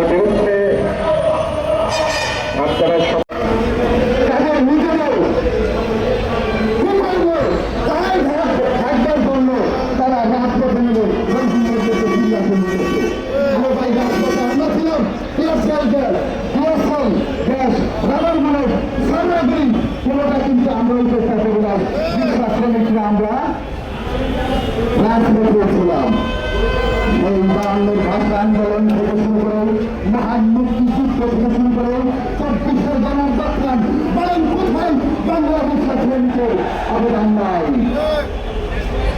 তার বিরুদ্ধে আপনারা তাদের নিজেরাও থাকবার জন্য তারা রাজপথে নেবে। আমরা ছিলাম কোনোটা কিন্তু আমরা চেষ্টা করলাম। শ্রমিকরা আমরা রাজপথে ছিলাম। এই বাংলার ভাষা আন্দোলন থেকে শুরু করে মহান মুক্তিযুদ্ধ থেকে শুরু করে 24 গণঅভ্যুত্থান বলেন কোথায় বাংলাদেশ শ্রমিকের অবদান নাই?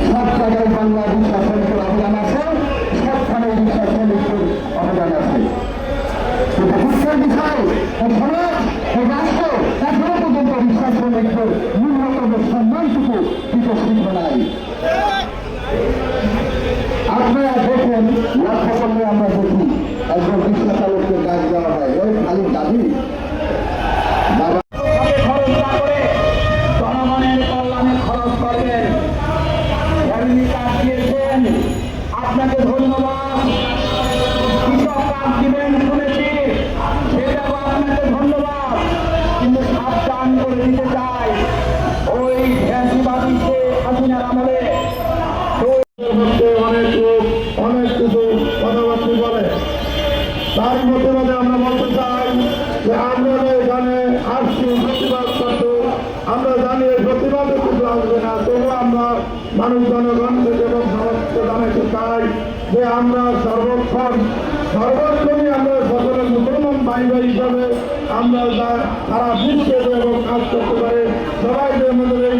সব জায়গায় বাংলাদেশ শ্রমিকের অবদান আছে, সবখানে রিক্সা শ্রমিকের অবদান আছে। কিন্তু দুঃখের বিষয় সমাজ রাষ্ট্র এখনো পর্যন্ত রিক্সা শ্রমিকদের ন্যূনতম সম্মানটুকু বিকশিত নাই। আপনারা দেখেন, লক্ষ্য করলে আমরা দেখি একজন রিক্সা চালককে ডাক দেওয়া হয়, ওই খালি দাবি বাবা খরচ না করে জনগণের কল্যাণে খরচ করবেন। দিয়েছেন, আপনাকে ধন্যবাদ। কৃষক কাজ দিবেন শুনেছি, সেটাও আপনাকে ধন্যবাদ। কিন্তু সাবধান করে দিতে চাই, ওই ফ্যাসিবাদীকে হাসিনার আমলে অনেক লোক অনেক কিছু কথাবার্তা বলে। তার প্রতিবাদে আমরা বলতে চাই যে আমরা এখানে আসছি প্রতিবাদ করতে। আমরা জানি এই প্রতিবাদে কিছু আসবে না, তবু আমরা মানুষ জনগণ থেকে এবং সমাজকে জানাতে চাই যে আমরা সর্বোচ্চই আমরা সকলের মুসলমান ভাই ভাই হিসাবে আমরা সারা বিশ্বে এবং কাজ করতে পারি। সবাই আমাদের এই